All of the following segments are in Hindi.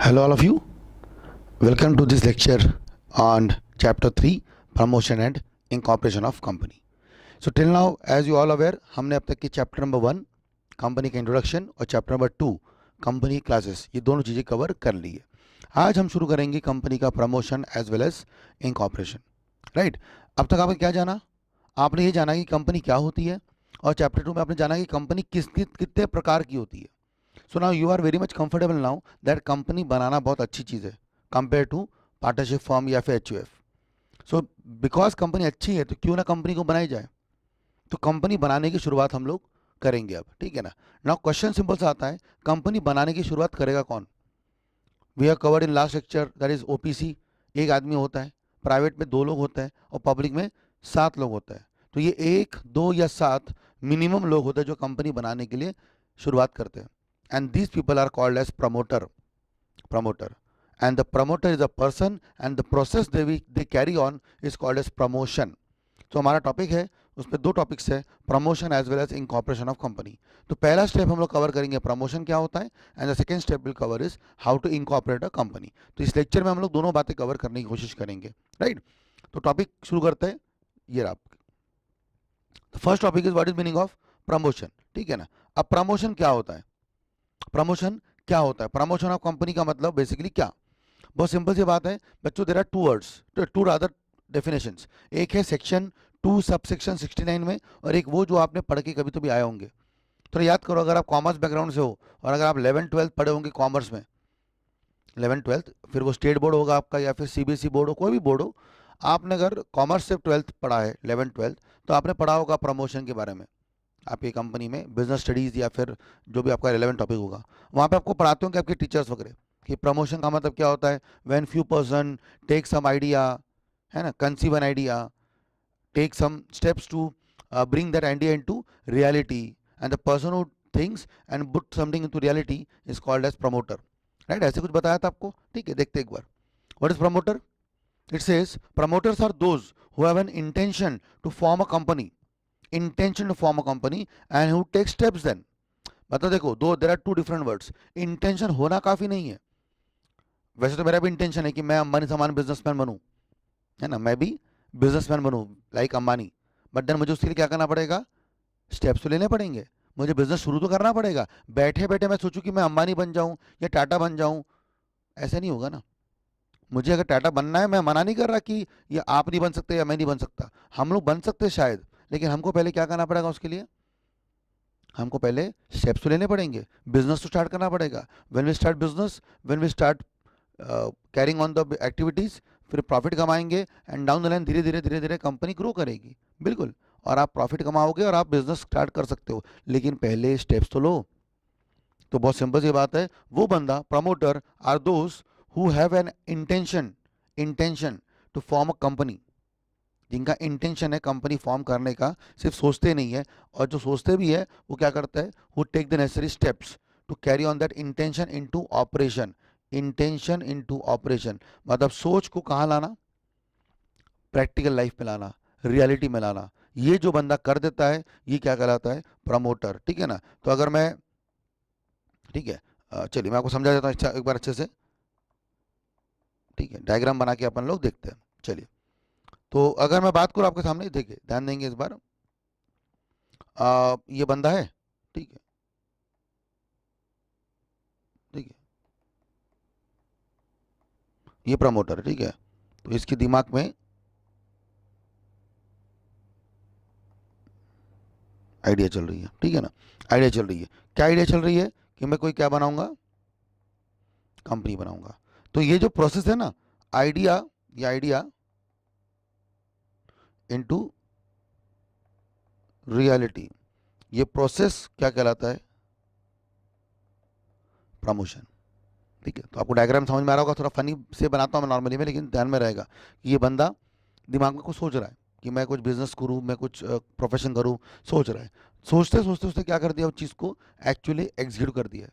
Hello, all of you. Welcome to this lecture on Chapter 3 Promotion and Incorporation of Company. So, till now, as you all aware, हमने अब तक की चैप्टर नंबर 1 कंपनी का इंट्रोडक्शन और चैप्टर नंबर 2 कंपनी क्लासेस ये दोनों चीज़ें कवर कर ली है. आज हम शुरू करेंगे कंपनी का promotion as well as incorporation. Right. अब तक आपने क्या जाना? आपने ये जाना कि कंपनी क्या होती है, और चैप्टर 2 में आपने जाना कि कंपनी कितने प्रकार की होती है. So now you are very much comfortable now that company बनाना बहुत अच्छी चीज़ है कंपेयर टू पार्टनरशिप फर्म या फिर HUF. सो बिकॉज कंपनी अच्छी है तो क्यों ना कंपनी को बनाई जाए. तो कंपनी बनाने की शुरुआत हम लोग करेंगे अब, ठीक है ना. नाउ क्वेश्चन सिंपल सा आता है, कंपनी बनाने की शुरुआत करेगा कौन? We have covered in last lecture that is OPC. एक आदमी होता है, प्राइवेट में 2 लोग होते हैं और पब्लिक में 7 लोग होते हैं. तो ये 1, 2 या 7 मिनिमम लोग होते हैं जो कंपनी बनाने के लिए शुरुआत करते हैं. And these people are called as promoter. And the promoter is a person, and the process they carry on is called as promotion. तो हमारा टॉपिक है, उसमें 2 टॉपिक्स है, promotion as well as incorporation of company. तो पहला स्टेप हम लोग कवर करेंगे प्रमोशन क्या होता है, and the second step will cover is how to incorporate a company. तो इस लेक्चर में हम लोग दोनों बातें कवर करने की कोशिश करेंगे. राइट. तो टॉपिक शुरू करते हैं. ये रहा. First topic is what is meaning of promotion. ठीक है ना. अब प्रमोशन क्या होता है? प्रमोशन क्या होता है? प्रमोशन ऑफ कंपनी का मतलब बेसिकली क्या? बहुत सिंपल सी बात है बच्चों. There are 2 words, 2 rather definitions. एक है सेक्शन 2 सबसेक्शन 69 में, और एक वो जो आपने पढ़ के कभी तो भी आए होंगे. तो याद करो, अगर आप कॉमर्स बैकग्राउंड से हो और अगर आप 11th-12th पढ़े होंगे कॉमर्स में, 11th-12th, फिर वो स्टेट बोर्ड होगा आपका या फिर CBSE बोर्ड हो, कोई भी बोर्ड हो, आपने अगर कॉमर्स से 12th पढ़ा है, 11th-12th, तो आपने पढ़ा होगा प्रमोशन के बारे में. आपकी कंपनी में बिजनेस स्टडीज़ या फिर जो भी आपका रिलेवेंट टॉपिक होगा, वहाँ पे आपको पढ़ाते होंगे आपके टीचर्स वगैरह कि प्रमोशन का मतलब क्या होता है. When few person take some idea, है ना, conceive an idea, take some steps to bring that idea into reality, and the person who thinks and put something into reality is called as promoter. Right. ऐसे कुछ बताया था आपको. ठीक है, देखते एक बार. What is promoter? It says promoters are those who have an intention to form a company, and who take steps then. मतलब देखो, दो there are 2 different words. Intention होना काफी नहीं है. वैसे तो मेरा भी इंटेंशन है कि मैं अंबानी समान बिजनेसमैन बनूं, है ना, मैं भी बिजनेसमैन बनूं लाइक अंबानी. बट देन मुझे उसके लिए क्या करना पड़ेगा? स्टेप्स तो लेने पड़ेंगे. मुझे बिजनेस शुरू तो करना पड़ेगा. बैठे बैठे मैं सोचूं कि मैं अंबानी बन जाऊं या टाटा बन जाऊं, ऐसे नहीं होगा ना. मुझे अगर टाटा बनना है, मैं मना नहीं कर रहा कि ये आप नहीं बन सकते या मैं नहीं बन सकता. हम लोग बन सकते शायद, लेकिन हमको पहले क्या करना पड़ेगा? उसके लिए हमको पहले स्टेप्स तो लेने पड़ेंगे. बिजनेस तो स्टार्ट करना पड़ेगा. When we start business, when we start carrying on the activities, फिर प्रॉफिट कमाएंगे, एंड डाउन द लाइन धीरे धीरे कंपनी ग्रो करेगी. बिल्कुल. और आप प्रॉफिट कमाओगे और आप बिजनेस स्टार्ट कर सकते हो, लेकिन पहले स्टेप्स तो लो. तो बहुत सिंपल सी बात है. वो बंदा promoter are those who have an intention to form a company, जिनका इंटेंशन है कंपनी फॉर्म करने का, सिर्फ सोचते नहीं है, और जो सोचते भी है वो क्या करता है? वो take the necessary steps to carry on that intention into operation. Intention into operation मतलब सोच को कहाँ लाना? प्रैक्टिकल लाइफ में लाना, रियलिटी में लाना. ये जो बंदा कर देता है ये क्या कहलाता है? प्रमोटर. ठीक है ना. तो अगर मैं, ठीक है, चलिए मैं आपको समझा देता हूँ एक बार अच्छे से. ठीक है, डायग्राम बना के अपन लोग देखते हैं. चलिए, तो अगर मैं बात करूँ आपके सामने, देखिए ध्यान देंगे इस बार. ये बंदा है, ठीक है, ठीक है, ये प्रमोटर है. ठीक है. तो इसके दिमाग में आइडिया चल रही है. ठीक है ना. आइडिया चल रही है. क्या आइडिया चल रही है? कि मैं कोई क्या बनाऊंगा? कंपनी बनाऊंगा. तो ये जो प्रोसेस है ना, आइडिया, ये आइडिया इनटू रियलिटी, ये प्रोसेस क्या कहलाता है? प्रमोशन. ठीक है. तो आपको डायग्राम समझ में आ रहा होगा. थोड़ा फनी से बनाता हूँ मैं नॉर्मली में, लेकिन ध्यान में रहेगा कि ये बंदा दिमाग में कुछ सोच रहा है कि मैं कुछ बिजनेस करूँ, मैं कुछ प्रोफेशन करूँ, सोच रहा है. सोचते सोचते उसने क्या कर दिया? उस चीज़ को एक्चुअली एग्जीक्यूट कर दिया है,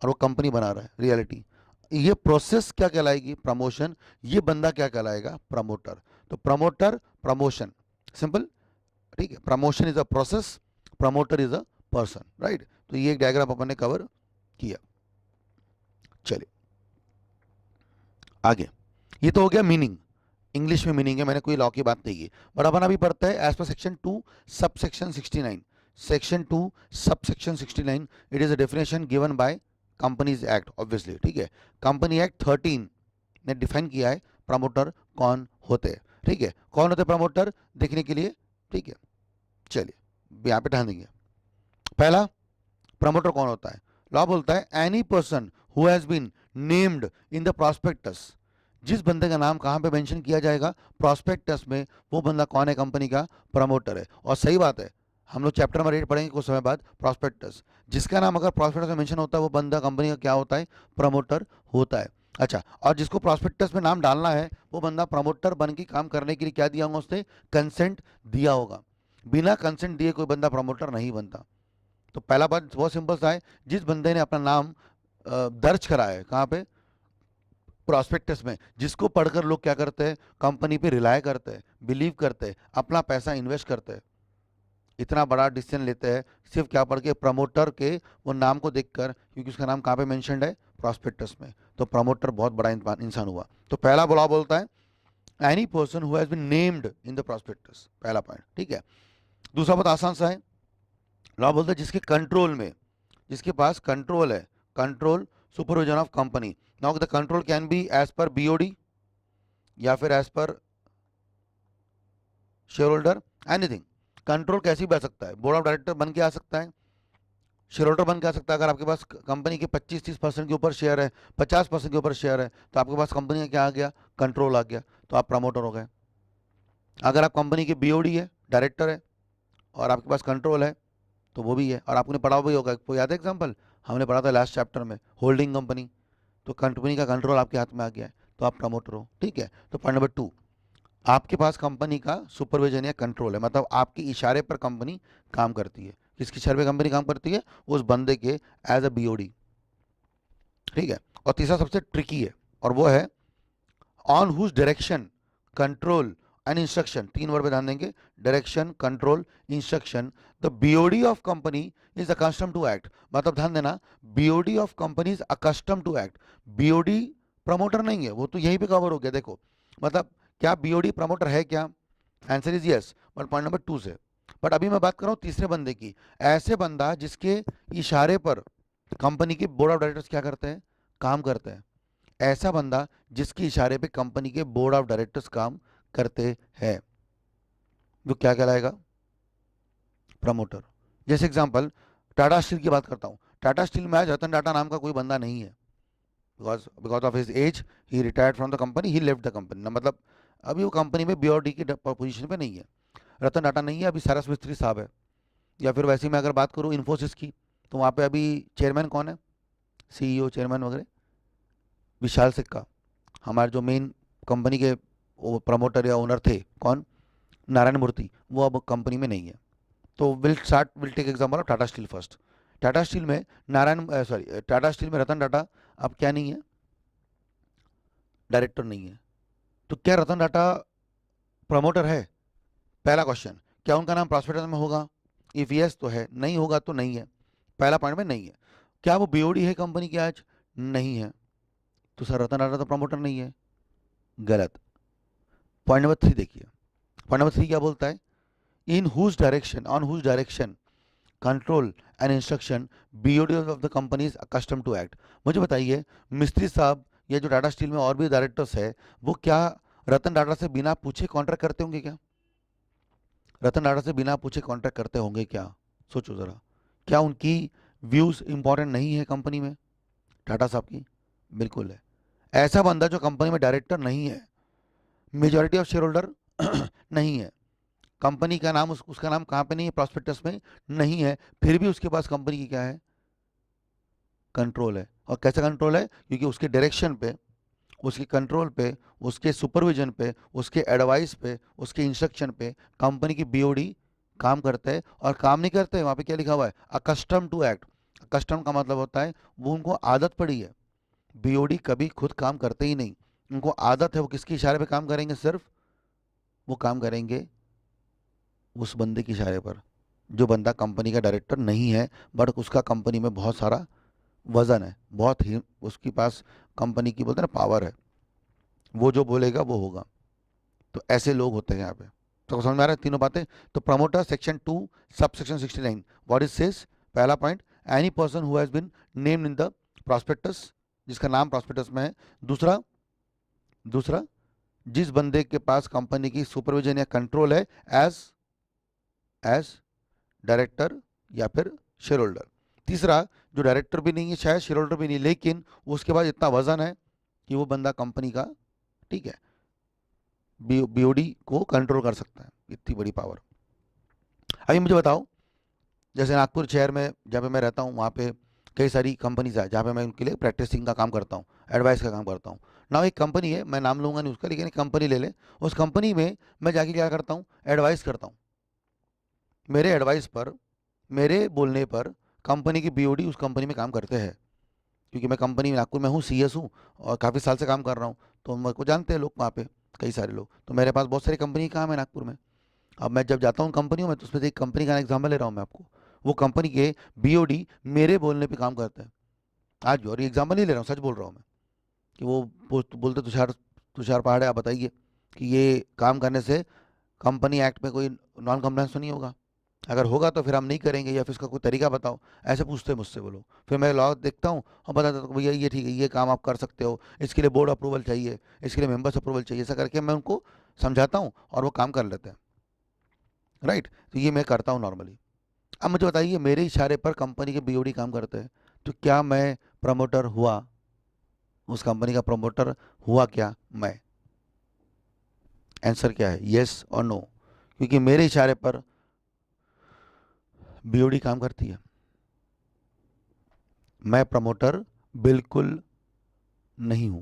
और वो कंपनी बना रहा है, रियलिटी. ये प्रोसेस क्या कहलाएगी? प्रमोशन. ये बंदा क्या कहलाएगा? प्रमोटर. तो प्रमोटर, प्रमोशन, सिंपल. ठीक है. Promotion is a process, promoter is a person. Right. तो ये एक डायग्राम अपन ने कवर किया. चलिए, आगे, ये तो हो गया मीनिंग, इंग्लिश में मीनिंग है, मैंने कोई लॉ की बात नहीं की। बट अपन अभी पढ़ते हैं as per section 2 sub section 69। Section 2 sub section 69, it is a definition given by companies act obviously, ठीक है। कंपनी एक्ट 13 ने डिफाइन किया है प्रमोटर कौन होते हैं, ठीक है। कौन होते हैं प्रमोटर देखने के लिए, ठीक है, चलिए यहाँ पे ध्यान देंगे। पहला, प्रमोटर कौन होता है? लॉ बोलता है any person who has been named in the prospectus, जिस बंदे का नाम कहां पे मेंशन किया जाएगा, प्रॉस्पेक्टस में, वो बंदा कौन है? कंपनी का प्रमोटर है। और सही बात है, हम लोग चैप्टर नंबर 8 पढ़ेंगे कुछ समय बाद, प्रॉस्पेक्टस, जिसका नाम अगर प्रॉस्पेक्टस में मेंशन होता है वो बंदा कंपनी का क्या होता है? प्रमोटर होता है। अच्छा, और जिसको प्रॉस्पेक्टस में नाम डालना है वो बंदा प्रमोटर बन के काम करने के लिए क्या दिया होगा? उसने कंसेंट दिया होगा। बिना कंसेंट दिए कोई बंदा प्रमोटर नहीं बनता। तो पहला बात बहुत सिंपल सा है, जिस बंदे ने अपना नाम दर्ज कराया है कहाँ पे? प्रॉस्पेक्टस में, जिसको पढ़कर लोग क्या करते हैं? कंपनी पे रिलाय करते हैं, बिलीव करते हैं, अपना पैसा इन्वेस्ट करते हैं। इतना बड़ा डिसीजन लेते हैं सिर्फ क्या पढ़ के? प्रमोटर के वो नाम को देखकर, क्योंकि उसका नाम कहाँ पे मेंशन्ड है? प्रॉस्पेक्टस में। तो प्रमोटर बहुत बड़ा इंसान हुआ। तो पहला बुलाव बोलता है any person who has been named in the prospectus, पहला पॉइंट, ठीक है। दूसरा बहुत आसान सा है, लॉ बोलता है जिसके कंट्रोल में, जिसके पास कंट्रोल है, control supervision of company. Now the control can be as per BOD या फिर as per share holder, anything. Control कैसे भी आ सकता है, बोर्ड ऑफ डायरेक्टर बन के आ सकता है, शेयर होल्डर बन के आ सकता है। अगर आपके पास कंपनी के 25-30% के ऊपर शेयर है, 50% के ऊपर शेयर है, तो आपके पास कंपनी का क्या आ गया? कंट्रोल आ गया, तो आप प्रमोटर हो गए। अगर आप कंपनी के बीओडी है, डायरेक्टर है, और आपके पास कंट्रोल है, तो वो भी है। और आपने पढ़ा भी होगा, कोई याद है एग्जाम्पल? हमने पढ़ा था लास्ट चैप्टर में, होल्डिंग कंपनी। तो कंपनी का कंट्रोल आपके हाथ में आ गया है, तो आप प्रमोटर हो, ठीक है। तो पॉइंट नंबर 2, आपके पास कंपनी का सुपरविजन या कंट्रोल है, मतलब आपके इशारे पर कंपनी काम करती है। किसके इशारे पर कंपनी काम करती है? उस बंदे के एज अ बीओडी, ठीक है। और तीसरा सबसे ट्रिकी है, और वो है on whose direction, control and instruction, 3 word पे ध्यान देंगे, direction, control, instruction, the BOD of company is accustom to act. मतलब ध्यान देना, BOD of company is accustom to act. BOD promoter नहीं है, वो तो यहीं पे कवर हो गया। देखो मतलब क्या बीओडी प्रमोटर है क्या? Answer is yes, but point number 2 से। बट अभी मैं बात कर रहा हूँ तीसरे बंदे की, ऐसे बंदा जिसके इशारे पर कंपनी के बोर्ड ऑफ डायरेक्टर्स क्या करते हैं? काम करते हैं। ऐसा बंदा जिसके इशारे पे कंपनी के बोर्ड ऑफ डायरेक्टर्स काम करते हैं, वो क्या कहलाएगा? प्रमोटर। जैसे एग्जांपल टाटा स्टील की बात करता हूँ, टाटा स्टील में आज रतन टाटा नाम का कोई बंदा नहीं है, because of his age he retired from the company, he left the company, मतलब अभी वो कंपनी में बीओडी की पोजीशन पे नहीं है। रतन टाटा नहीं है, अभी सारस मिस्त्री साहब है। या फिर वैसे ही मैं अगर बात करूँ इन्फोसिस की, तो वहाँ पे अभी चेयरमैन कौन है? सीईओ चेयरमैन वगैरह विशाल सिक्का। हमारे जो मेन कंपनी के प्रमोटर या ओनर थे कौन? नारायण मूर्ति, वो अब कंपनी में नहीं है। तो will take example of Tata Steel first. Tata Steel में टाटा स्टील में रतन टाटा अब क्या नहीं है? डायरेक्टर नहीं है। तो क्या रतन टाटा प्रमोटर है? पहला क्वेश्चन, क्या उनका नाम प्रॉस्पेक्टस में होगा? इफ यस तो है, नहीं होगा तो नहीं है। पहला पॉइंट में नहीं है। क्या वो बीओडी है कंपनी की आज? नहीं है। तो सर रतन टाटा तो प्रमोटर नहीं है, गलत। पॉइंट नंबर 3 देखिए, पॉइंट नंबर 3 क्या बोलता है? In whose direction, on whose direction, control and instruction BOD of the company is accustom to act. मुझे बताइए मिस्त्री साहब या जो टाटा स्टील में और भी डायरेक्टर्स है, वो क्या रतन टाटा से बिना पूछे कॉन्ट्रैक्ट करते होंगे क्या? रतन टाटा से बिना पूछे कॉन्ट्रैक्ट करते होंगे क्या? सोचो जरा। क्या उनकी व्यूज इंपॉर्टेंट नहीं है कंपनी में टाटा साहब की? बिल्कुल है। ऐसा बंदा जो कंपनी में डायरेक्टर नहीं है, मेजॉरिटी ऑफ शेयर होल्डर नहीं है, कंपनी का नाम उसका नाम कहाँ पे नहीं है? प्रॉस्पेक्टस में नहीं है, फिर भी उसके पास कंपनी की क्या है? कंट्रोल है। और कैसा कंट्रोल है? क्योंकि उसके डायरेक्शन पे, उसके कंट्रोल पे, उसके सुपरविजन पे, उसके एडवाइस पे, उसके इंस्ट्रक्शन पे कंपनी की बीओडी काम करते हैं। और काम नहीं करते, वहाँ पे क्या लिखा हुआ है? Accustom to act. अकस्टम का मतलब होता है वो उनको आदत पड़ी है। बीओडी कभी खुद काम करते ही नहीं, उनको आदत है। वो किसके इशारे पे काम करेंगे? सिर्फ वो काम करेंगे उस बंदे के इशारे पर, जो बंदा कंपनी का डायरेक्टर नहीं है, बट उसका कंपनी में बहुत सारा वजन है, बहुत ही उसके पास कंपनी की बोलते हैं ना पावर है। वो जो बोलेगा वो होगा। तो ऐसे लोग होते हैं यहाँ पे। तो समझ में आ रहा है तीनों बातें। तो promoter section 2 sub section 69 what is says, पहला point, any person who has been named in the prospectus, जिसका नाम प्रॉस्पेक्टस में है। दूसरा दूसरा जिस बंदे के पास कंपनी की सुपरविजन या कंट्रोल है एज एज डायरेक्टर या फिर शेयर होल्डर। तीसरा जो डायरेक्टर भी नहीं है, शायद शेयर होल्डर भी नहीं, लेकिन उसके पास इतना वजन है कि वो बंदा कंपनी का, ठीक है, बीओडी को कंट्रोल कर सकता है, इतनी बड़ी पावर। अभी मुझे बताओ, जैसे नागपुर शहर में जहाँ पे मैं रहता हूँ, वहाँ पे कई सारी कंपनीज है जहाँ पे मैं उनके लिए प्रैक्टिसिंग का काम करता हूँ, एडवाइस का काम करता हूँ ना। एक कंपनी है, मैं नाम लूंगा नहीं उसका, लेकिन एक कंपनी ले ले। उस कंपनी में मैं जाके क्या करता हूँ, एडवाइस करता हूँ। मेरे एडवाइस पर, मेरे बोलने पर कंपनी की बीओडी उस कंपनी में काम करते हैं, क्योंकि मैं कंपनी में नागपुर में हूँ, सीएस हूँ, और काफ़ी साल से काम कर रहा हूँ। तो मेरे को जानते हैं लोग वहाँ पे, कई सारे लोग। तो मेरे पास बहुत सारी कंपनी का काम है नागपुर में। अब मैं जब जाता हूँ कंपनियों में, तो उसमें से एक कंपनी का एग्जाम्पल ले रहा हूँ मैं आपको। वो कंपनी के बीओडी मेरे बोलने पे काम करते हैं आज भी। और ये एग्जाम्पल नहीं ले रहा हूँ, सच बोल रहा हूँ मैं, कि वो बोलते तुषार तुषार पहाड़े आप बताइए कि ये काम करने से कंपनी एक्ट में कोई नॉन कंप्लायंस तो नहीं होगा, अगर होगा तो फिर हम नहीं करेंगे, या फिर इसका कोई तरीका बताओ। ऐसे पूछते हैं मुझसे वो लोग। फिर मैं लॉ देखता हूँ और बताता हूँ भैया ये ठीक है, ये काम आप कर सकते हो, इसके लिए बोर्ड अप्रूवल चाहिए, इसके लिए मेंबर्स अप्रूवल चाहिए, ऐसा करके मैं उनको समझाता हूँ और वो काम कर लेते हैं। राइट, तो ये मैं करता हूँ नॉर्मली। अब मुझे बताइए, मेरे इशारे पर कंपनी के बीओडी काम करते हैं, तो क्या मैं प्रमोटर हुआ? उस कंपनी का प्रमोटर हुआ क्या मैं? आंसर क्या है, यस और नो। क्योंकि मेरे इशारे पर बीओडी काम करती है। मैं प्रमोटर बिल्कुल नहीं हूं,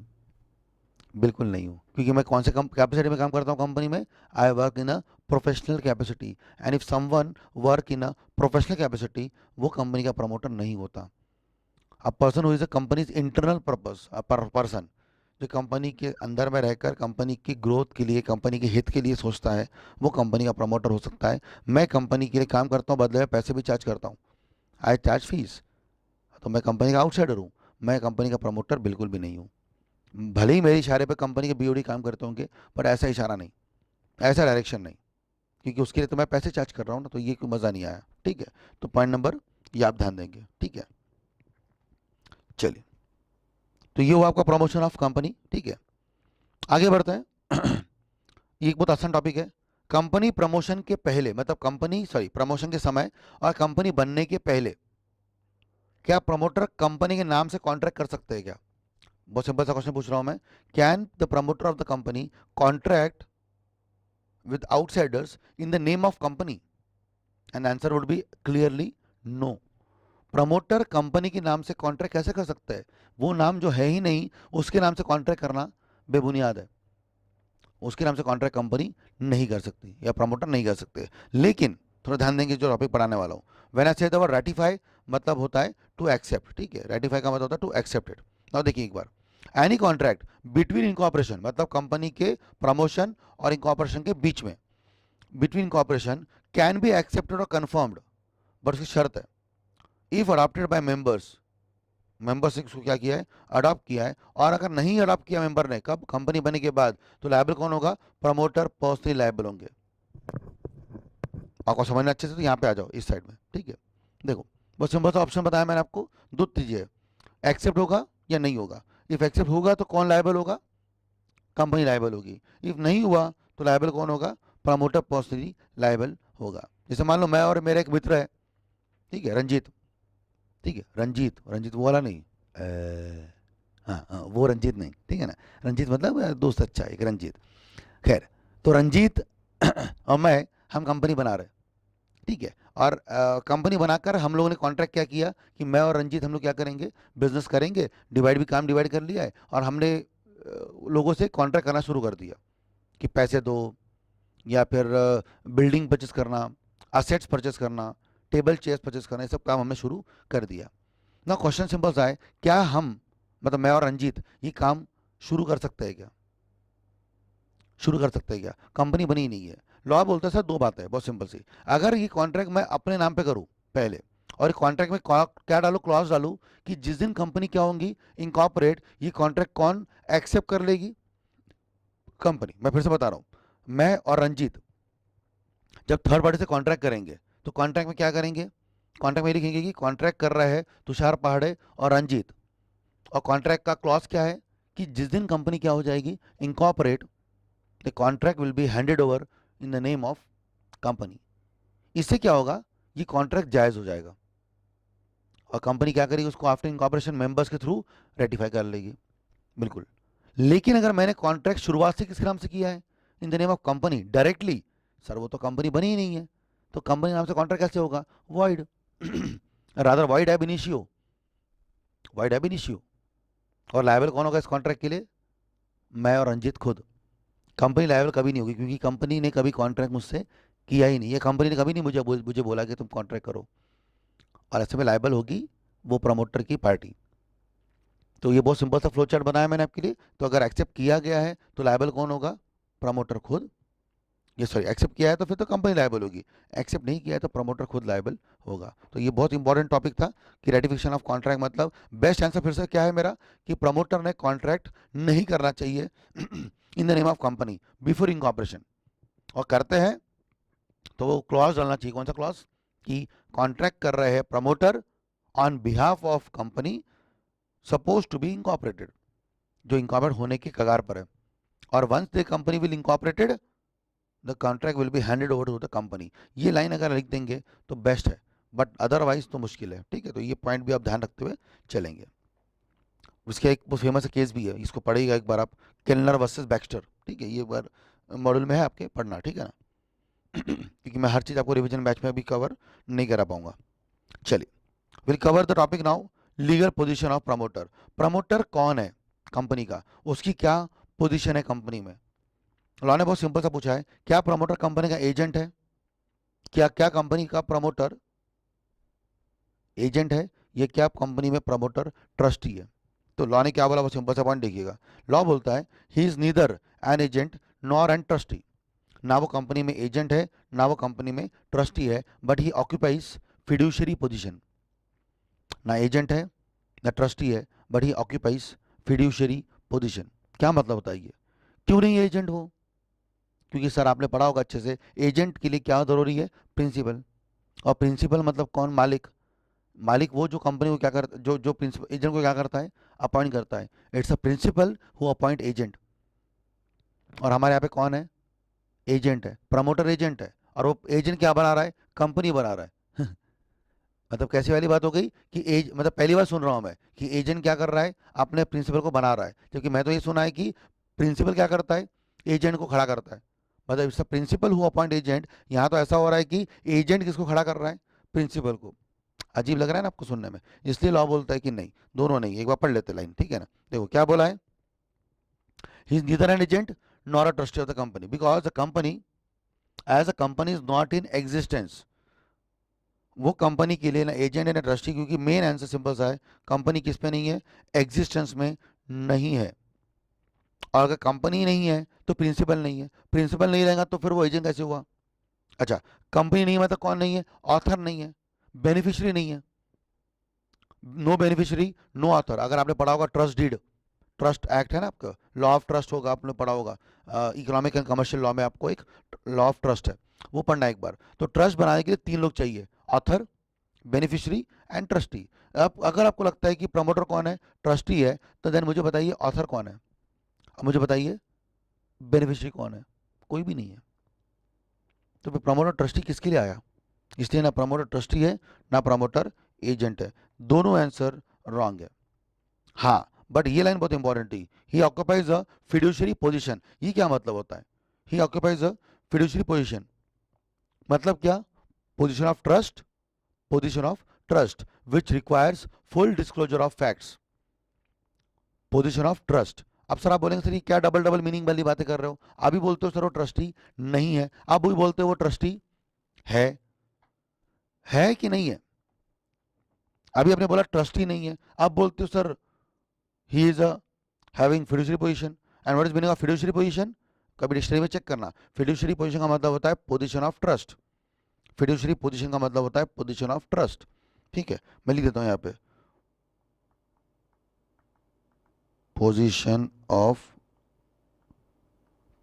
बिल्कुल नहीं हूं। क्योंकि मैं कौन से कैपेसिटी में काम करता हूं कंपनी में? I work in a professional capacity, and if someone work in a professional capacity, वो कंपनी का प्रमोटर नहीं होता। A person who is a companies internal purpose, person जो कंपनी के अंदर में रहकर कंपनी की ग्रोथ के लिए, कंपनी के हित के लिए सोचता है, वो कंपनी का प्रमोटर हो सकता है। मैं कंपनी के लिए काम करता हूँ, बदले में पैसे भी चार्ज करता हूँ, आई चार्ज फीस। तो मैं कंपनी का आउटसाइडर हूँ, मैं कंपनी का प्रमोटर बिल्कुल भी नहीं हूँ। भले ही मेरे इशारे पे कंपनी के बीओडी काम करते होंगे, पर ऐसा इशारा नहीं, ऐसा डायरेक्शन नहीं, क्योंकि उसके लिए तो मैं पैसे चार्ज कर रहा हूँ ना, तो ये कोई मज़ा नहीं आया। ठीक है, तो पॉइंट नंबर ये आप ध्यान देंगे। ठीक है, चलिए, तो ये हुआ आपका प्रमोशन ऑफ कंपनी। ठीक है, आगे बढ़ते हैं। ये एक बहुत आसान टॉपिक है। कंपनी प्रमोशन के पहले, मतलब कंपनी सॉरी प्रमोशन के समय और कंपनी बनने के पहले, क्या प्रमोटर कंपनी के नाम से कॉन्ट्रैक्ट कर सकते हैं क्या? बहुत सिंपल सा क्वेश्चन पूछ रहा हूं मैं। Can the promoter of the company contract with outsiders in the name of company? And the answer would be clearly no. Promoter company के नाम से कॉन्ट्रैक्ट कैसे कर सकता है? वो नाम जो है ही नहीं, उसके नाम से कॉन्ट्रैक्ट करना बेबुनियाद है। उसके नाम से कॉन्ट्रैक्ट कंपनी नहीं कर सकती, या प्रमोटर नहीं कर सकते। लेकिन थोड़ा ध्यान देंगे जो टॉपिक पढ़ाने वाला हूँ। व्हेन आई से द वर्ड रेटिफाई, मतलब होता है टू एक्सेप्ट। ठीक है, रेटिफाई का मतलब होता है टू एक्सेप्ट इट। now देखिए एक बार, एनी कॉन्ट्रैक्ट बिटवीन इनकॉर्पोरेशन, मतलब कंपनी के प्रमोशन और इनकॉर्पोरेशन के बीच में, between corporation, can be accepted और कंफर्म्ड, बट उसकी शर्त है, if adopted by members, members ने उसको क्या किया है, अडॉप्ट किया है। और अगर नहीं अडॉप्ट किया मेंबर ने, कब? कंपनी बनने के बाद, तो लायबल कौन होगा? प्रमोटर पर्सनली लायबल होंगे। आपको समझना अच्छे से, तो यहाँ पे आ जाओ इस साइड में। ठीक है, देखो बहुत सिंपल सा ऑप्शन बताया मैंने आपको, दो चीजें, एक्सेप्ट होगा या नहीं होगा। इफ एक्सेप्ट होगा तो कौन लायबल होगा? कंपनी लायबल होगी। इफ नहीं हुआ तो लायबल कौन होगा? प्रमोटर पर्सनली लायबल होगा। जैसे मान लो मैं और मेरा एक मित्र है, ठीक है, रंजीत। ठीक है, रंजीत, रंजीत वो वाला नहीं, हाँ हाँ वो रंजीत नहीं, ठीक है ना। रंजीत मतलब दोस्त अच्छा एक रंजीत। खैर, तो रंजीत और मैं, हम कंपनी बना रहे हैं। ठीक है, और कंपनी बनाकर हम लोगों ने कॉन्ट्रैक्ट क्या किया कि मैं और रंजीत हम लोग क्या करेंगे, बिजनेस करेंगे, डिवाइड भी काम डिवाइड कर लिया है। और हमने लोगों से कॉन्ट्रैक्ट करना शुरू कर दिया कि पैसे दो, या फिर बिल्डिंग परचेस करना, असेट्स परचेस करना, टेबल चेयर्स परचेस करना, ये सब काम हमने शुरू कर दिया ना। क्वेश्चन सिंपल सा है, क्या हम, मतलब मैं और रंजीत, ये काम शुरू कर सकते हैं क्या? शुरू कर सकते हैं क्या? कंपनी बनी ही नहीं है। लॉ बोलता है सर दो बातें हैं, बहुत सिंपल सी। अगर ये कॉन्ट्रैक्ट मैं अपने नाम पे करूं पहले, और कॉन्ट्रैक्ट में क्या डालू, क्लॉज डालू कि जिस दिन कंपनी क्या होंगी, इनकॉर्पोरेट, ये कॉन्ट्रैक्ट कौन एक्सेप्ट कर लेगी? कंपनी। मैं फिर से बता रहा हूँ, मैं और रंजीत जब थर्ड पार्टी से कॉन्ट्रैक्ट करेंगे तो कॉन्ट्रैक्ट में क्या करेंगे, कॉन्ट्रैक्ट में लिखेंगे कि कॉन्ट्रैक्ट कर रहे हैं तुषार पहाड़े और रंजीत, और कॉन्ट्रैक्ट का क्लॉज क्या है कि जिस दिन कंपनी क्या हो जाएगी, incorporate, the contract will be handed over in the name of company. इससे क्या होगा, ये कॉन्ट्रैक्ट जायज हो जाएगा और कंपनी क्या करेगी, उसको आफ्टर इनकॉर्पोरेशन मेंबर्स के थ्रू रेटिफाई कर लेगी। बिल्कुल। लेकिन अगर मैंने कॉन्ट्रैक्ट शुरुआत से किस नाम से किया है, इन the name of company directly, sir वो तो कंपनी बनी ही नहीं है, तो कंपनी नाम से कॉन्ट्रैक्ट कैसे होगा, वॉइड रादर वॉइड एब इनिशियो, वॉइड एब इनिशियो। और लायबल कौन होगा इस कॉन्ट्रैक्ट के लिए, मैं और रंजीत खुद। कंपनी लायबल कभी नहीं होगी क्योंकि कंपनी ने कभी कॉन्ट्रैक्ट मुझसे किया ही नहीं, ये कंपनी ने कभी नहीं मुझे बोला कि तुम कॉन्ट्रैक्ट करो, और ऐसे में लायबल होगी वो प्रमोटर की पार्टी। तो ये बहुत सिंपल सा फ्लो चार्ट बनाया मैंने आपके लिए। तो अगर एक्सेप्ट किया गया है तो लायबल कौन होगा, प्रमोटर खुद, ये सॉरी एक्सेप्ट किया है तो फिर तो कंपनी लायबल होगी, एक्सेप्ट नहीं किया है तो प्रमोटर खुद लायबल होगा। तो ये बहुत इंपॉर्टेंट टॉपिक था कि रेटिफिकेशन ऑफ कॉन्ट्रैक्ट मतलब, बेस्ट आंसर फिर से क्या है मेरा, कि प्रमोटर ने कॉन्ट्रैक्ट नहीं करना चाहिए इन the name of company before incorporation, और करते हैं तो वो क्लॉज डालना चाहिए। कौन सा क्लॉज, कि कॉन्ट्रैक्ट कर रहे हैं promoter on behalf of company suppose to be incorporated, जो इनकॉर्पोरेट होने की कगार पर है, और once the company will incorporated the contract will be handed over to the company. ये लाइन अगर लिख देंगे तो बेस्ट है, बट अदरवाइज तो मुश्किल है। ठीक है, तो ये पॉइंट भी आप ध्यान रखते हुए चलेंगे। उसके एक बहुत फेमस केस भी है, इसको पढ़िएगा एक बार आप, केलनर वर्सेस बैक्स्टर। ठीक है, ये बार मॉड्यूल में है आपके, पढ़ना, ठीक है ना क्योंकि मैं हर चीज़ आपको रिवीजन बैच में भी कवर नहीं करा पाऊंगा। चलिए, will cover the topic now, legal position of promoter. Promoter कौन है कंपनी का, उसकी क्या पोजीशन है कंपनी में। लॉ ने बहुत सिंपल सा पूछा है, क्या प्रमोटर कंपनी का एजेंट है, क्या क्या कंपनी का प्रमोटर एजेंट है, ये क्या कंपनी में प्रमोटर ट्रस्टी है। तो लॉ ने क्या बोला, वो सिंपल सा पॉइंट देखिएगा। लॉ बोलता है he is neither an agent nor an trustee, ना वो कंपनी में एजेंट है ना वो कंपनी में ट्रस्टी है, but he occupies fiduciary position. ना एजेंट है ना ट्रस्टी है, but he occupies fiduciary position. क्या मतलब होता है ये, क्यों नहीं एजेंट हो, क्योंकि सर आपने पढ़ा होगा अच्छे से, एजेंट के लिए क्या जरूरी है, प्रिंसिपल। और प्रिंसिपल मतलब कौन, मालिक। मालिक वो जो कंपनी को क्या करता, जो प्रिंसिपल एजेंट को क्या करता है, अपॉइंट करता है। It's a principal who appoint agent, और हमारे यहाँ पे कौन है, एजेंट है, प्रमोटर एजेंट है, और वो एजेंट क्या बना रहा है, कंपनी बना रहा है मतलब कैसी वाली बात हो गई कि एज, मतलब पहली बार सुन रहा हूं मैं कि एजेंट क्या कर रहा है, अपने प्रिंसिपल को बना रहा है, क्योंकि मैं तो ये सुना है कि प्रिंसिपल क्या करता है, एजेंट को खड़ा करता है। मतलब it's principal who appoint agent, यहाँ तो ऐसा हो रहा है कि एजेंट किसको खड़ा कर रहा है, प्रिंसिपल को। अजीब लग रहा है ना आपको सुनने में, इसलिए लॉ बोलता है कि नहीं, दोनों नहीं। एक बार पढ़ लेते लाइन, ठीक है ना। देखो क्या बोला है, he is neither an agent nor a trustee of the company because the company as a company is not in existence. वो कंपनी के लिए ना एजेंट है ना ट्रस्टी, क्योंकि मेन आंसर सिंपल सा है, कंपनी किस पे नहीं है, एग्जिस्टेंस में नहीं है। और अगर कंपनी नहीं है तो प्रिंसिपल नहीं है, प्रिंसिपल नहीं रहेगा तो फिर वो एजेंट कैसे हुआ। अच्छा, कंपनी नहीं है मतलब कौन नहीं है, ऑथर नहीं है, बेनिफिशियरी नहीं है, नो बेनिफिशियरी नो ऑथर। अगर आपने पढ़ा होगा ट्रस्ट डीड, ट्रस्ट एक्ट है ना आपका, लॉ ऑफ ट्रस्ट होगा, आपने पढ़ा होगा इकोनॉमिक एंड कमर्शियल लॉ में, आपको एक लॉ ऑफ ट्रस्ट है, वो पढ़ना एक बार। तो ट्रस्ट बनाने के लिए तीन लोग चाहिए, ऑथर, बेनिफिशियरी एंड ट्रस्टी। अब अगर आपको लगता है कि प्रमोटर कौन है, ट्रस्टी है, तो देन मुझे बताइए ऑथर कौन है, अब मुझे बताइए बेनिफिशियरी कौन है, कोई भी नहीं है। तो फिर प्रमोटर ट्रस्टी किसके लिए आया, इसलिए ना प्रमोटर ट्रस्टी है ना प्रमोटर एजेंट है, दोनों आंसर रॉन्ग है। हाँ, बट ये लाइन बहुत इंपॉर्टेंट थी, ही ऑक्यूपाइज अ फिड्यूशरी पोजीशन। ये क्या मतलब होता है, ही ऑक्यूपाइज अ फिड्यूशरी पोजीशन मतलब क्या, position of trust, position of trust which requires full disclosure of facts, position of trust. अब सर आप बोलेंगे सर ये क्या डबल डबल मीनिंग वाली बातें कर रहे हो, अभी बोलते हो सर वो ट्रस्टी नहीं है, अब भी बोलते हो वो ट्रस्टी है कि नहीं है। अभी आपने बोला ट्रस्टी नहीं है, अब बोलते हो sir he is a having fiduciary position. And what is meaning of fiduciary position, कभी डिक्शनरी में चेक करना, फिड्यूशरी पोजीशन का मतलब होता है position of trust, fiduciary position का मतलब होता है पोजीशन ऑफ ट्रस्ट। ठीक है, मैं लिख देता हूं यहाँ पे, position of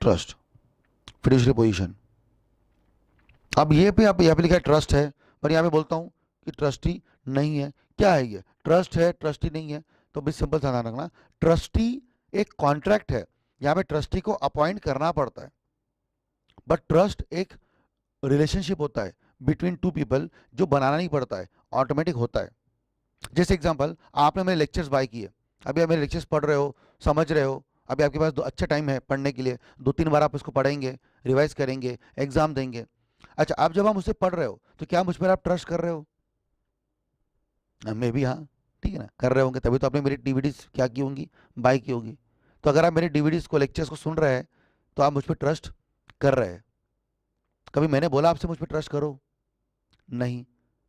trust, fiduciary position. अब ये यहाँ पे लिखा है ट्रस्ट है, पर यहाँ पे बोलता हूँ कि ट्रस्टी नहीं है। क्या है ये? ट्रस्ट है, ट्रस्टी नहीं है। तो भी सिंपल सा ध्यान रखना, ट्रस्टी एक कॉन्ट्रैक्ट है, यहाँ पे ट्रस्टी को अपॉइंट करना पड़ता है, बट ट्रस्ट एक रिलेशनशिप होता है बिटवीन टू पीपल, जो बनाना नहीं पड़ता है, ऑटोमेटिक होता है। जैसे एग्जांपल, आपने मेरे लेक्चर्स बाय किए, अभी आप मेरे लेक्चर्स पढ़ रहे हो, समझ रहे हो, अभी आपके पास अच्छा टाइम है पढ़ने के लिए, 2-3 बार आप इसको पढ़ेंगे, रिवाइज करेंगे, एग्जाम देंगे। अच्छा, अब जब आप मुझसे पढ़ रहे हो तो क्या मुझ पर आप ट्रस्ट कर रहे हो? मैं भी, हाँ, ठीक है ना, कर रहे होंगे, तभी तो आपने मेरी डीवीडीज क्या की होंगी, बाय की होगी। तो अगर आप मेरी डीवीडीज को, लेक्चर्स को सुन रहे हैं, तो आप मुझ पर ट्रस्ट कर रहे हैं। कभी मैंने बोला आपसे मुझ पर ट्रस्ट करो? नहीं।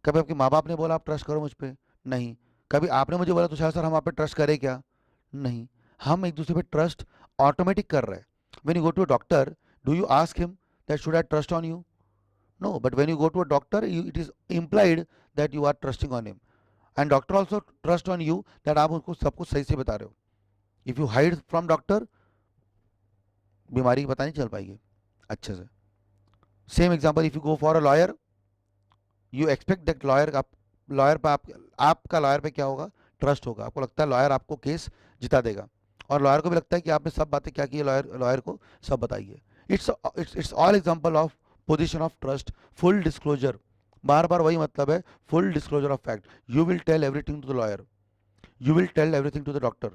कभी आपके माँ बाप ने बोला आप ट्रस्ट करो मुझ पर? नहीं। कभी आपने मुझे बोला तुषार सर हम आप पे ट्रस्ट करें क्या? नहीं। हम एक दूसरे पे ट्रस्ट ऑटोमेटिक कर रहे हैं। When you go to a doctor, do you ask him that should I trust on you? No, but when you go to a doctor, it is implied that you are trusting on him, and doctor also trust on you that आप उसको सब कुछ सही से बता रहे हो। If you hide from doctor, बीमारी की पता नहीं चल पाएगी अच्छे से। Same example, if you go for a lawyer, you expect that lawyer पे आपका लॉयर पे क्या होगा? ट्रस्ट होगा। आपको लगता है लॉयर आपको केस जिता देगा, और लॉयर को भी लगता है कि आपने सब बातें क्या की है, लॉयर को सब बताइए। It's all example of position of trust, full disclosure. बार बार वही मतलब है, full disclosure of fact. You will tell everything to the lawyer, you will tell everything to the doctor.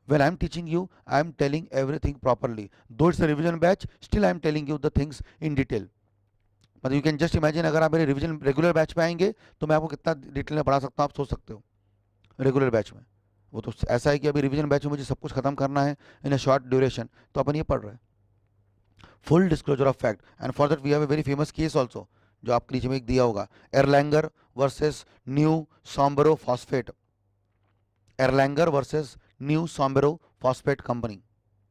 When I'm teaching you, I'm telling everything properly. Though it's a revision batch, still I'm telling you the things in detail. मतलब यू कैन जस्ट इमेजिन, अगर आप मेरे रिविजन रेगुलर बैच में आएंगे तो मैं आपको कितना डिटेल में पढ़ा सकता हूँ, आप सोच सकते हो। रेगुलर बैच में वो तो ऐसा है कि अभी रिविजन बैच में मुझे सब कुछ खत्म करना है इन अ शॉर्ट ड्यूरेशन, तो अपन ये पढ़ रहे हैं। Full disclosure of fact, and for that we have a very famous case also, जो आपके नीचे में एक दिया होगा, Erlanger versus New Sombrero Phosphate. Erlanger versus New Sombrero Phosphate Company.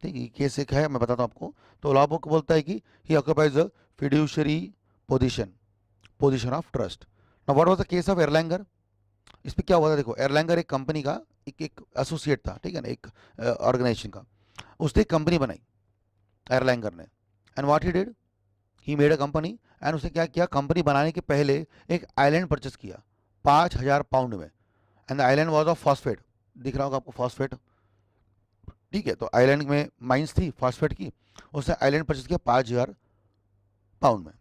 ठीक है, केस एक है, मैं बताता हूँ आपको। तो लॉ बुक बोलता है कि he occupies a fiduciary position of trust. Now what was the case of Erlanger? इस पे क्या हुआ था, देखो, एरलैंगर एक कंपनी का एक एसोसिएट था, ठीक है ना, एक ऑर्गेनाइजेशन का। उसने एक कंपनी बनाई एरलैंगर ने, and what he did, he made a company, and उसने क्या किया, कंपनी बनाने के पहले एक आइलैंड परचेस किया 5,000 पाउंड में, and the island was of phosphate. दिख रहा होगा आपको फॉस्फेट, ठीक है। तो आइलैंड में माइंस थी फॉस्फेट की, उसने आइलैंड परचेस किया 5,000 पाउंड में,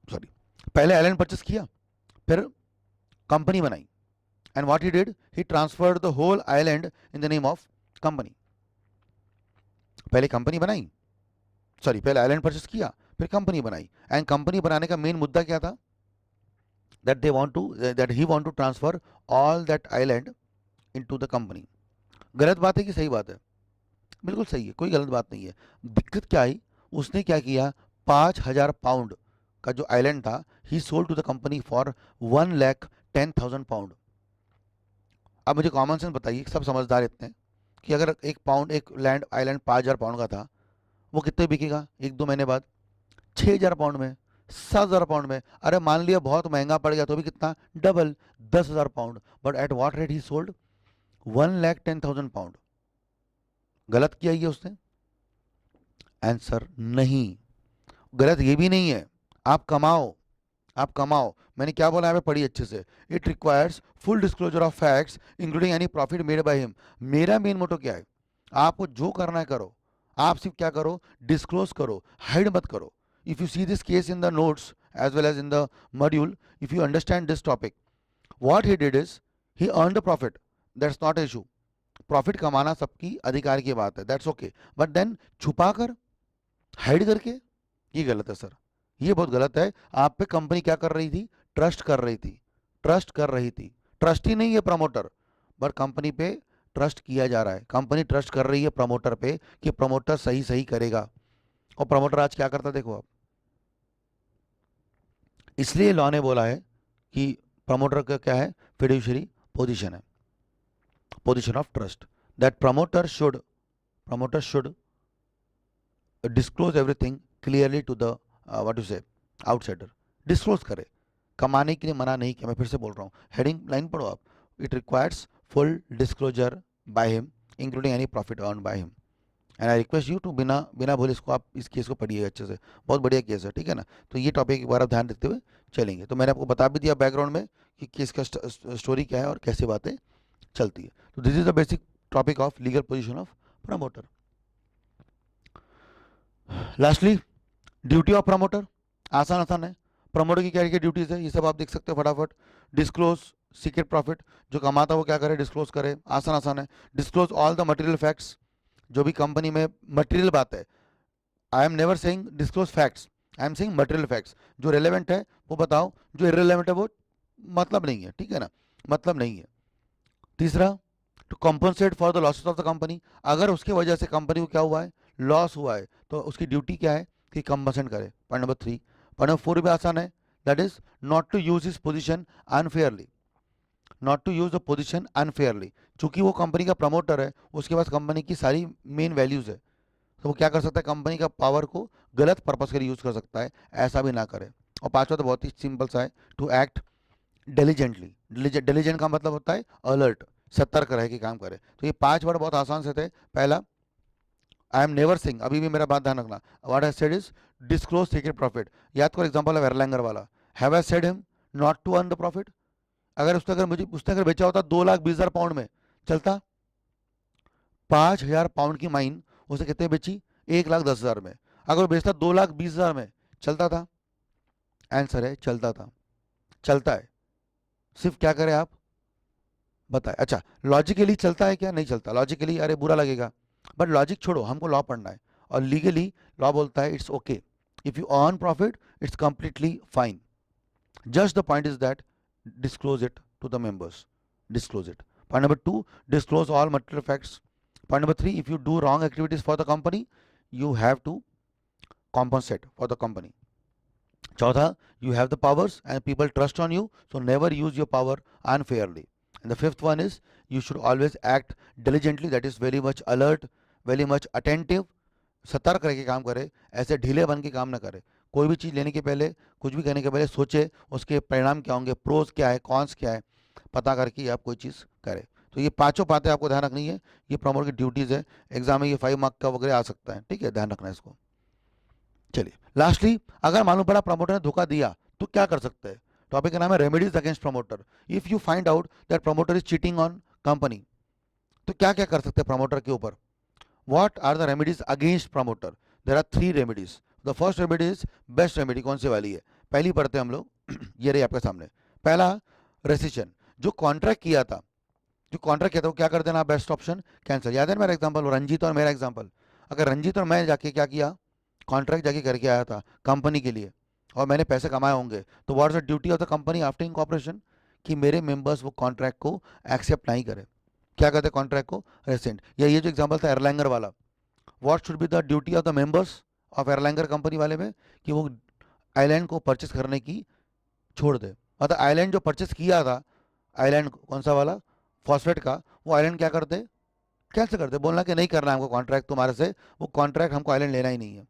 सॉरी, पहले आइलैंड परचेस किया, फिर कंपनी बनाई, and what he did, he transferred the whole island in the name of company. पहले कंपनी बनाई, सॉरी, पहले आइलैंड परचेस किया, फिर कंपनी बनाई, एंड कंपनी बनाने का मेन मुद्दा क्या था, that he want to transfer all that island into the company। गलत बात है कि सही बात है? बिल्कुल सही है, कोई गलत बात नहीं है। दिक्कत क्या आई, उसने क्या किया, 5,000 पाउंड का जो आइलैंड था, he sold to the company for 1,10,000 pound. अब मुझे कॉमन सेंस बताइए, सब समझदार इतने हैं कि अगर एक पाउंड, एक लैंड आइलैंड 5,000 पाउंड का था, वो कितने बिकेगा 1-2 महीने बाद? 6,000 पाउंड में, 7,000 पाउंड में। अरे मान लिया बहुत महंगा पड़ गया तो भी कितना, double, 10,000 pound. But at what rate he sold, 1,10,000 pound. गलत किया ये उसने? आंसर नहीं, गलत ये भी नहीं है। आप कमाओ, आप कमाओ। मैंने क्या बोला यहाँ पे, पढ़ी अच्छे से। It requires full disclosure of facts including any profit made by him. मेरा मेन मोटो क्या है, आपको जो करना है करो, आप सिर्फ क्या करो, डिस्क्लोज करो, हाइड मत करो। If you see this case in the notes as well as in the module, if you understand this topic, what he did is he earned the profit, that's not issue. Profit कमाना सबकी अधिकार की बात है, दैट्स ओके, बट देन छुपा कर, हाइड करके, ये गलत है सर, ये बहुत गलत है। आप पे कंपनी क्या कर रही थी, ट्रस्ट कर रही थी, ट्रस्ट कर रही थी। ट्रस्ट ही नहीं है प्रमोटर, बट कंपनी पे ट्रस्ट किया जा रहा है, कंपनी ट्रस्ट कर रही है प्रमोटर पे कि प्रमोटर सही सही करेगा। और प्रमोटर आज क्या करता है देखो आप। इसलिए लॉ ने बोला है कि प्रमोटर का क्या है, फिड्यूशियरी पोजीशन है, position of trust, that promoter should disclose everything clearly to the what you say outsider. Disclose करे, कमाने के लिए मना नहीं किया। मैं फिर से बोल रहा हूँ, हेडिंग लाइन पढ़ो आप। It requires full disclosure by him including any profit earn by him. And I request you to बिना बिना भूले इसको आप इस केस को पढ़िए अच्छे से, बहुत बढ़िया केस है, ठीक है ना। तो ये टॉपिक एक बार आप ध्यान रखते हुए चलेंगे। तो मैंने आपको बता भी दिया बैकग्राउंड में कि केस का स्टोरी क्या है और कैसे बातें चलती है। तो this is the basic topic of legal position of promoter. Lastly duty of promoter, आसान आसान है। प्रमोटर की क्या क्या ड्यूटीज है ये सब आप देख सकते हो फटाफट। डिस्क्लोज सीक्रेट प्रॉफिट, जो कमाता है वो क्या करे, डिस्क्लोज करे, आसान आसान है। Disclose all the material facts, जो भी कंपनी में मटेरियल बात है, I am never saying disclose facts, I am saying material facts, जो रेलेवेंट है वो बताओ, जो इरेलेवेंट है वो मतलब नहीं है, ठीक है ना, मतलब नहीं है। तीसरा, to compensate for the losses of the company, अगर उसकी वजह से कंपनी को क्या हुआ है, लॉस हुआ है, तो उसकी ड्यूटी क्या है कि कंपनसेट करे। Point number 3। पॉइंट नंबर 4 भी आसान है, that is not to use his position unfairly, not to use the position unfairly. चूंकि वो कंपनी का प्रमोटर है, उसके पास कंपनी की सारी मेन वैल्यूज है, तो वो क्या कर सकता है, कंपनी का पावर को गलत पर्पज के लिए यूज कर सकता है, ऐसा भी ना करे। और पांचवा तो बहुत ही सिंपल सा है, टू एक्ट डिलीजेंटली। डिलीजेंट का मतलब होता है अलर्ट, सतर्क रह के काम करे। तो ये 5 वर्ड बहुत आसान से थे। पहला, आई एम नेवर सिंग, अभी भी मेरा बात ध्यान रखना, what I said is disclose secret profit. याद करो एग्जांपल है एयरलाइनर वाला, have I said him not to earn the profit, अगर उसने अगर बेचा होता 2,20,000 पाउंड में, चलता। 5,000 पाउंड की माइन उसे कितने बेची, 1,10,000 में। अगर वो बेचता 2,20,000 में, चलता था। आंसर है चलता था, चलता है। सिर्फ क्या करें आप बताए। अच्छा, लॉजिकली चलता है क्या, नहीं चलता। लॉजिकली अरे बुरा लगेगा, बट लॉजिक छोड़ो, हमको लॉ पढ़ना है। और लीगली लॉ बोलता है it's okay, if you earn profit it's completely fine, just the point is that disclose it to the members, disclose it. Point number 2, disclose all material facts. Point number 3, if you do wrong activities for the company you have to compensate for the company. चौथा, you have the powers and people trust on you, so never use your power unfairly. And the fifth one is you should always act diligently, that is very much alert, very much attentive, सतर्क रह के काम करे, ऐसे ढीले बन के काम ना करे। कोई भी चीज़ लेने के पहले, कुछ भी करने के पहले सोचे उसके परिणाम क्या होंगे, प्रोज क्या है, कॉन्स क्या है, पता करके आप कोई चीज़ करे। तो ये पांचों बातें आपको ध्यान रखनी है, ये प्रमोटर की ड्यूटीज़ है। एग्जाम में ये 5 मार्क का वगैरह आ सकता है, ठीक है, ध्यान रखना है इसको। चलिए लास्टली, अगर मालूम पड़ा प्रमोटर ने धोखा दिया तो क्या कर सकते हैं। टॉपिक का नाम है remedies against promoter. If you find out that promoter is cheating on company, तो क्या क्या कर सकते हैं प्रमोटर के ऊपर। What are the remedies against promoter, there are 3 remedies. The first remedy is best remedy, कौन सी वाली है, पहली पढ़ते हैं हम लोग ये रही आपके सामने। पहला, रेसिशन, जो कॉन्ट्रैक्ट किया था, जो कॉन्ट्रैक्ट किया था वो क्या कर देना, बेस्ट ऑप्शन कैंसिल। याद है मेरा एग्जांपल, रंजीत और मेरा एग्जांपल। अगर रंजीत और मैं जाके क्या किया, कॉन्ट्रैक्ट जाके करके आया था कंपनी के लिए और मैंने पैसे कमाए होंगे, तो what is the duty of the company after incorporation, कि मेरे मेंबर्स वो कॉन्ट्रैक्ट को एक्सेप्ट नहीं करें, क्या कहते हैं कॉन्ट्रैक्ट को रेसेंट। या ये जो एग्जांपल था एयरलाइनर वाला, what should be the duty of the members of airliner company वाले में, कि वो आइलैंड को परचेस करने की छोड़ दे। मतलब आइलैंड जो परचेस किया था, आइलैंड कौन सा वाला, फॉस्फेट का, वो आइलैंड क्या करते, कैंसिल करते, बोलना कि नहीं करना है हमको कॉन्ट्रैक्ट तुम्हारे से, वो कॉन्ट्रैक्ट हमको आइलैंड लेना ही नहीं है।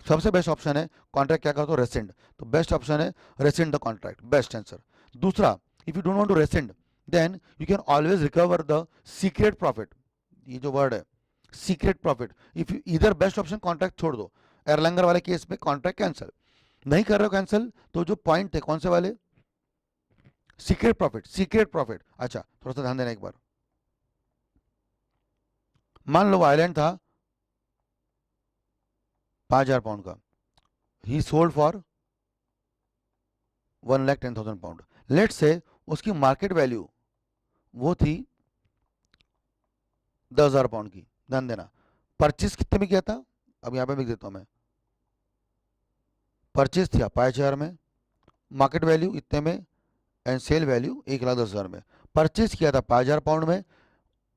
सबसे बेस्ट ऑप्शन है कॉन्ट्रैक्ट क्या करते हो, रेसेंड, तो बेस्ट ऑप्शन है rescind the contract, best answer. दूसरा, if you don't want to rescind then you can always recover the secret profit, ये जो वर्ड है सीक्रेट प्रॉफिट। इफ यू इधर बेस्ट ऑप्शन कॉन्ट्रैक्ट छोड़ दो, एयरलाइनर वाले केस में कॉन्ट्रैक्ट कैंसिल नहीं कर रहे हो, कैंसिल, तो जो पॉइंट थे कौन से वाले, सीक्रेट प्रॉफिट, सीक्रेट प्रॉफिट। अच्छा थोड़ा सा ध्यान देना एक बार, मान लो आइलैंड था 5,000 पाउंड का, he sold for 1,10,000 pound. Let say उसकी मार्केट वैल्यू वो थी 10,000 पाउंड की, ध्यान देना। परचेस कितने में किया था, अब यहां पे लिख देता हूं मैं, परचेस थी 5,000 में, मार्केट वैल्यू इतने में, एंड सेल वैल्यू 1,10,000 में। परचेस किया था 5,000 पाउंड में,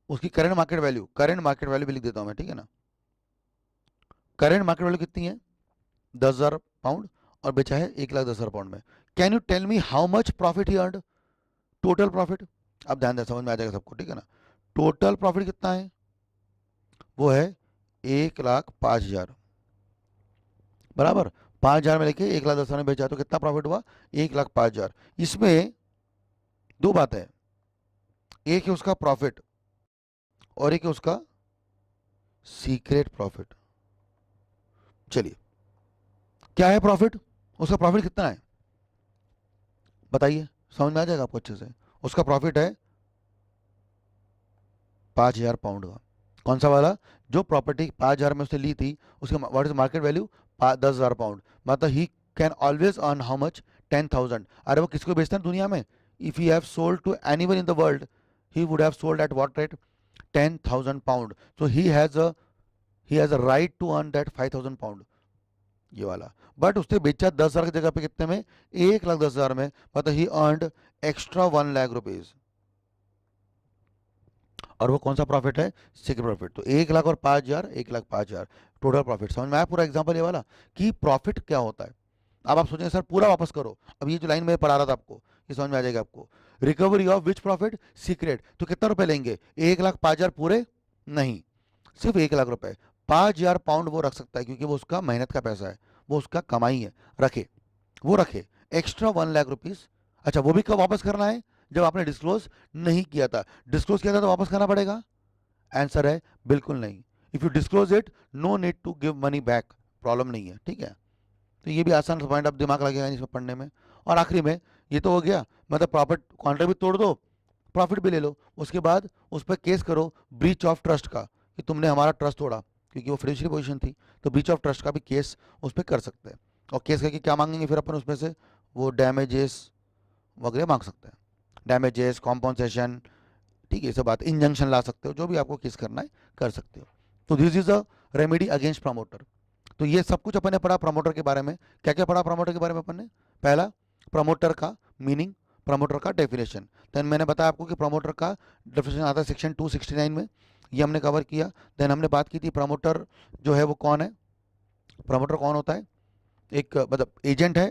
उसकी करंट मार्केट वैल्यू भी लिख देता हूं मैं, ठीक है ना। करंट मार्केट वैल्यू कितनी है, 10,000 पाउंड, और बेचा है 1,10,000 पाउंड में। Can you tell me how much profit he earned, total profit. अब ध्यान दे, समझ में आ जाएगा सबको, ठीक है ना। टोटल प्रॉफिट कितना है, वो है 1,05,000, बराबर। 5,000 में लेके 1,10,000 में बेचा, तो कितना प्रॉफिट हुआ, 1,05,000। इसमें दो बातें हैं, एक है उसका प्रॉफिट और एक है उसका सीक्रेट प्रॉफिट। चलिए, क्या है प्रॉफिट, उसका प्रॉफिट कितना है बताइए, समझ में आ जाएगा आपको अच्छे से। उसका प्रॉफिट है 5,000 पाउंड का। कौन सा वाला, जो प्रॉपर्टी 5,000 में उसने ली थी, उसका what is market value 10,000 pound. मतलब he can always earn how much, 10,000। अरे वो किसको बेचता है दुनिया में, if he have sold to anyone in the world, he would have sold at what rate, 10,000 pound. So he has a right to earn that 5,000 pound, ये वाला। बट उसने बेचा 10,000 की जगह पे कितने में, 1,10,000 में। मतलब he earned extra 1 lakh rupees. और वो कौन सा प्रॉफिट है, सीक्रेट प्रॉफिट। तो 1 लाख और 5,000, 1,05,000 टोटल प्रॉफिट। समझ में आया पूरा एग्जांपल ये वाला कि प्रॉफिट क्या होता है। अब आप सोचेंगे सर पूरा वापस करो, अब ये जो लाइन में पढ़ा रहा था आपको ये समझ में आ जाएगा आपको। Recovery of which profit, secret. तो कितना रुपए लेंगे, 1,05,000 पूरे नहीं, सिर्फ 1 लाख रुपए। 5,000 पाउंड वो रख सकता है क्योंकि वो उसका मेहनत का पैसा है, वो उसका कमाई है, रखे, वो रखे। Extra 1 lakh rupees. अच्छा, वो भी कब वापस करना है, जब आपने डिस्क्लोज नहीं किया था। डिस्क्लोज किया था तो वापस करना पड़ेगा, आंसर है बिल्कुल नहीं। If you disclose it, no need to give money back, problem नहीं है, ठीक है। तो ये भी आसान पॉइंट, अब दिमाग लगेगा इसमें पढ़ने में। और आखिरी में ये तो हो गया, मतलब प्रॉफिट कॉन्ट्रैक्ट भी तोड़ दो, प्रॉफिट भी ले लो, उसके बाद उस पर केस करो ब्रीच ऑफ ट्रस्ट का, कि तुमने हमारा ट्रस्ट तोड़ा, क्योंकि वो फिड्यूशियरी पोजीशन थी। तो ब्रीच ऑफ ट्रस्ट का भी केस उस पर कर सकते हैं। और केस करके क्या मांगेंगे फिर अपन उसमें से, वो डैमेजेस वगैरह मांग सकते हैं, डैमेजेस, कॉम्पनसेशन, ठीक है, ये सब बात, इंजंक्शन ला सकते हो, जो भी आपको केस करना है कर सकते हो। तो this is a remedy against promoter. तो ये सब कुछ अपन ने पढ़ा प्रमोटर के बारे में। क्या क्या पढ़ा प्रमोटर के बारे में अपन ने, पहला प्रमोटर का मीनिंग, प्रमोटर का डेफिनेशन। देन मैंने बताया आपको कि प्रमोटर का डेफिनेशन आता है सेक्शन 269 में, ये हमने कवर किया। देन हमने बात की थी प्रमोटर जो है वो कौन है, प्रमोटर कौन होता है, एक मतलब एजेंट है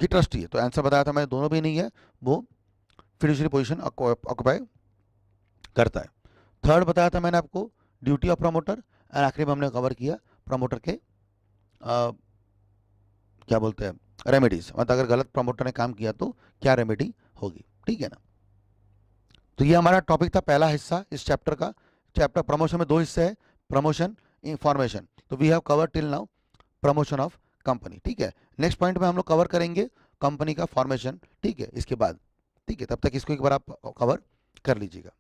कि ट्रस्टी है। तो आंसर बताया था मैंने, दोनों भी नहीं है, वो फिड्यूशियरी पोजीशन ऑक्युपाई करता है। थर्ड बताया था मैंने आपको ड्यूटी ऑफ प्रमोटर। एंड आखिरी में हमने कवर किया प्रमोटर के क्या बोलते हैं, रेमेडीज। मतलब अगर गलत प्रमोटर ने काम किया तो क्या रेमेडी होगी, ठीक है ना। तो ये हमारा टॉपिक था, पहला हिस्सा इस चैप्टर का। चैप्टर प्रमोशन में 2 हिस्से हैं, प्रमोशन, इंफॉर्मेशन। तो we have cover till now promotion of company, ठीक है। नेक्स्ट पॉइंट में हम लोग कवर करेंगे कंपनी का फॉर्मेशन, ठीक है, इसके बाद, ठीक है। तब तक इसको एक बार आप कवर कर लीजिएगा।